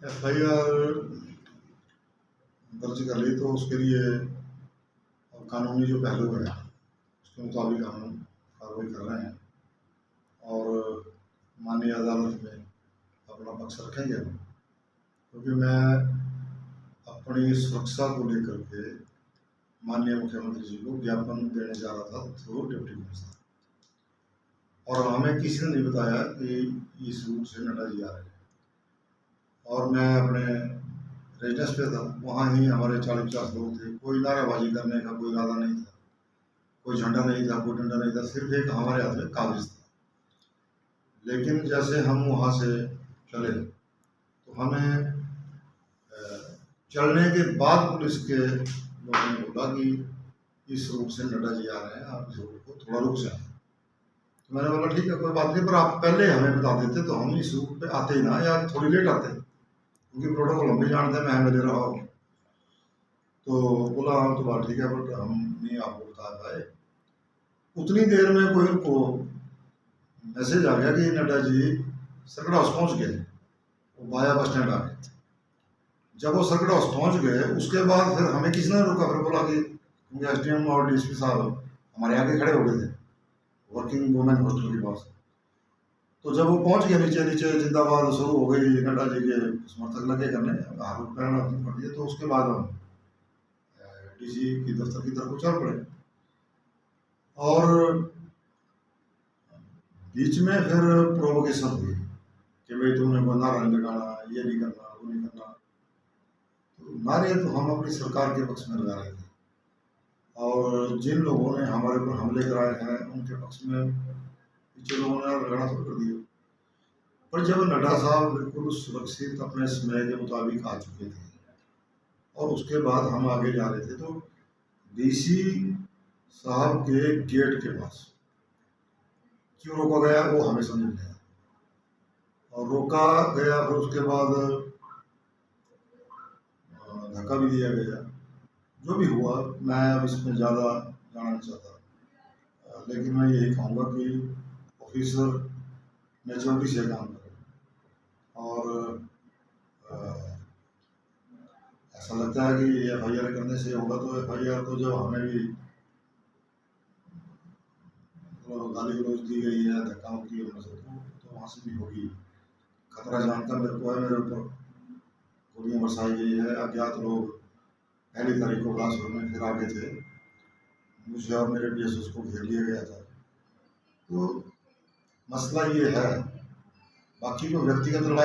FIR दर्ज कर ली तो उसके लिए कानूनी जो पहलू है उसके मुताबिक हम कार्रवाई कर रहे हैं और माननीय अदालत में अपना पक्ष रखेंगे, क्योंकि मैं अपनी सुरक्षा को लेकर के माननीय मुख्यमंत्री जी को ज्ञापन देने जा रहा था थ्रू डिप्टी कमिश्नर, और हमें किसी ने नहीं बताया कि इस रूट से नड्डा जी आ रहे हैं। और मैं अपने रेजिडेंस पे था, वहाँ ही हमारे 40-50 लोग थे। कोई नाराबाजी करने का कोई इरादा नहीं था, कोई झंडा नहीं था, कोई डंडा नहीं था, सिर्फ एक हमारे हाथ में कागज था। लेकिन जैसे हम वहाँ से चले तो हमें चलने के बाद पुलिस के लोगों ने बोला कि इस रूट से नड्डा जी आ रहे हैं, आप इस रूट को थोड़ा रुक जाए। तो मैंने बोला ठीक है, कोई बात नहीं, पर आप पहले हमें बता देते तो हम इस रूट पे आते ही ना, या थोड़ी लेट आते, क्योंकि प्रोटोकॉल हम भी जानते हैं, मैं हमें ले रहा हूँ। तो बोला हाँ तो बात ठीक है, बट हम नहीं आपको बता पाए। उतनी देर में कोई उनको मैसेज आ गया कि नड्डा जी सर्किट हाउस पहुँच गए, वो बाया बस स्टैंड आ गए। जब वो सर्किट हाउस पहुँच गए उसके बाद फिर हमें किसी ने रोका, फिर बोला कि क्योंकि एसडीएम और डीएसपी साहब हमारे आगे खड़े हो गए थे वर्किंग वुमेन हॉस्टल के पास। तो जब वो पहुंच गए नीचे नीचे जिंदाबाद शुरू हो गई, नड्डा जी के समर्थक लगे करने, हाथ पैर कर दिए। तो उसके बाद हम डीसी की दफ्तर की तरफ को चल पड़े, और बीच में फिर प्रोवोकेशन हुई कि भाई तुमने नारा नहीं लगाना, ये नहीं करना, वो नहीं करना। तो नारे तो हम अपनी सरकार के पक्ष में लगा रहे थे, और जिन लोगों ने हमारे ऊपर हमले कराए हैं उनके पक्ष में पीछे लोगों ने लगाना शुरू कर दिया। पर जब नड्डा साहब बिल्कुल सुरक्षित अपने समय के मुताबिक आ चुके थे और उसके बाद हम आगे जा रहे थे, तो डीसी साहब के गेट के पास क्यों रोका गया वो हमें समझ नहीं आया, और रोका गया फिर उसके बाद धक्का भी दिया गया। जो भी हुआ मैं अब इसमें ज़्यादा जाना नहीं चाहता, लेकिन मैं यही कहूँगा कि ऑफिसर मेच्योरिटी से काम करें। और ऐसा लगता है कि एफआईआर करने से होगा, तो एफआईआर तो जब हमें भी गाली गलौज दी गई है, धक्का मुक्की होने से, तो वहाँ से भी होगी। खतरा जानकर मेरे को है, मेरे ऊपर गोलियाँ बरसाई गई है। अज्ञात लोग पहली तारीख को बिलासपुर में फिर आगे थे, मुझे और मेरे पीएसओ को घेर लिया गया था। तो मसला ये है, बाकी को व्यक्तिगत लड़ाई